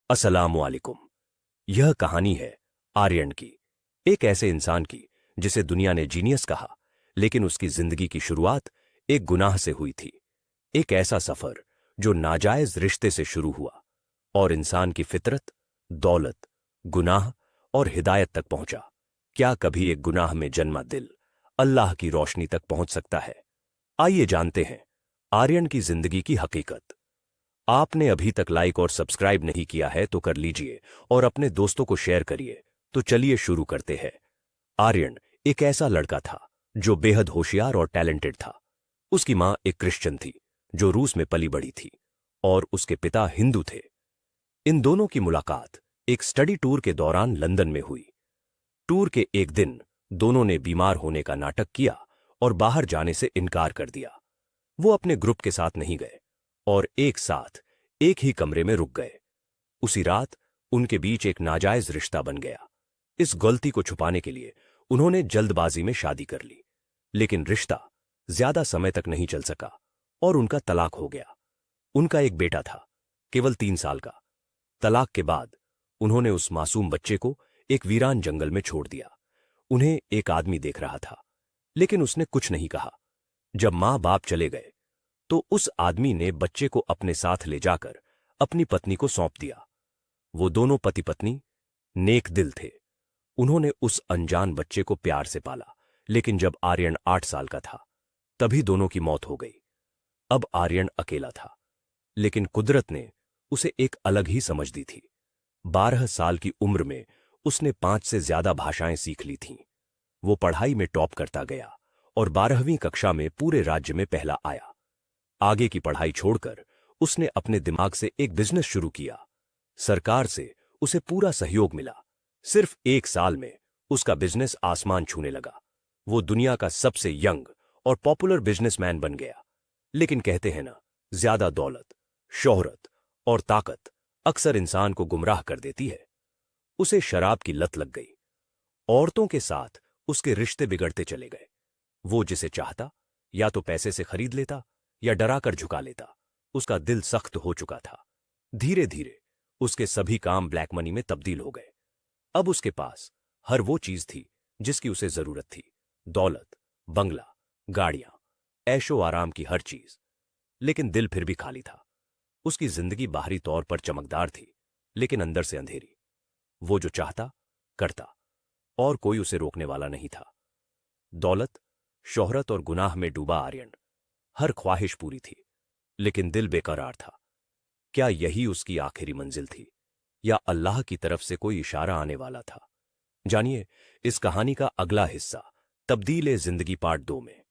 अस्सलामुअलैकुम। यह कहानी है आर्यन की, एक ऐसे इंसान की जिसे दुनिया ने जीनियस कहा, लेकिन उसकी जिंदगी की शुरुआत एक गुनाह से हुई थी। एक ऐसा सफर जो नाजायज रिश्ते से शुरू हुआ और इंसान की फितरत, दौलत, गुनाह और हिदायत तक पहुंचा। क्या कभी एक गुनाह में जन्मा दिल अल्लाह की रोशनी तक पहुंच सकता है? आइए जानते हैं आर्यन की जिंदगी की हकीकत। आपने अभी तक लाइक और सब्सक्राइब नहीं किया है तो कर लीजिए और अपने दोस्तों को शेयर करिए। तो चलिए शुरू करते हैं। आर्यन एक ऐसा लड़का था जो बेहद होशियार और टैलेंटेड था। उसकी मां एक क्रिश्चियन थी जो रूस में पली बड़ी थी और उसके पिता हिंदू थे। इन दोनों की मुलाकात एक स्टडी टूर के दौरान लंदन में हुई। टूर के एक दिन दोनों ने बीमार होने का नाटक किया और बाहर जाने से इनकार कर दिया। वो अपने ग्रुप के साथ नहीं गए और एक साथ एक ही कमरे में रुक गए। उसी रात उनके बीच एक नाजायज रिश्ता बन गया। इस गलती को छुपाने के लिए उन्होंने जल्दबाजी में शादी कर ली, लेकिन रिश्ता ज्यादा समय तक नहीं चल सका और उनका तलाक हो गया। उनका एक बेटा था, केवल 3 साल का। तलाक के बाद उन्होंने उस मासूम बच्चे को एक वीरान जंगल में छोड़ दिया। उन्हें एक आदमी देख रहा था, लेकिन उसने कुछ नहीं कहा। जब मां बाप चले गए तो उस आदमी ने बच्चे को अपने साथ ले जाकर अपनी पत्नी को सौंप दिया। वो दोनों पति पत्नी नेक दिल थे। उन्होंने उस अनजान बच्चे को प्यार से पाला, लेकिन जब आर्यन 8 साल का था तभी दोनों की मौत हो गई। अब आर्यन अकेला था, लेकिन कुदरत ने उसे एक अलग ही समझ दी थी। 12 साल की उम्र में उसने 5 से ज्यादा भाषाएं सीख ली थीं। वो पढ़ाई में टॉप करता गया और 12वीं कक्षा में पूरे राज्य में पहला आया। आगे की पढ़ाई छोड़कर उसने अपने दिमाग से एक बिजनेस शुरू किया। सरकार से उसे पूरा सहयोग मिला। सिर्फ 1 साल में उसका बिजनेस आसमान छूने लगा। वो दुनिया का सबसे यंग और पॉपुलर बिजनेसमैन बन गया। लेकिन कहते हैं ना, ज्यादा दौलत, शोहरत और ताकत अक्सर इंसान को गुमराह कर देती है। उसे शराब की लत लग गई। औरतों के साथ उसके रिश्ते बिगड़ते चले गए। वो जिसे चाहता या तो पैसे से खरीद लेता या डराकर झुका लेता। उसका दिल सख्त हो चुका था। धीरे धीरे उसके सभी काम ब्लैक मनी में तब्दील हो गए। अब उसके पास हर वो चीज थी जिसकी उसे जरूरत थी। दौलत, बंगला, गाड़ियां, ऐशो आराम की हर चीज। लेकिन दिल फिर भी खाली था। उसकी जिंदगी बाहरी तौर पर चमकदार थी, लेकिन अंदर से अंधेरी। वो जो चाहता करता और कोई उसे रोकने वाला नहीं था। दौलत, शोहरत और गुनाह में डूबा आर्यन। हर ख्वाहिश पूरी थी, लेकिन दिल बेकरार था। क्या यही उसकी आखिरी मंजिल थी, या अल्लाह की तरफ से कोई इशारा आने वाला था? जानिए इस कहानी का अगला हिस्सा, तब्दील-ए-जिंदगी पार्ट 2 में।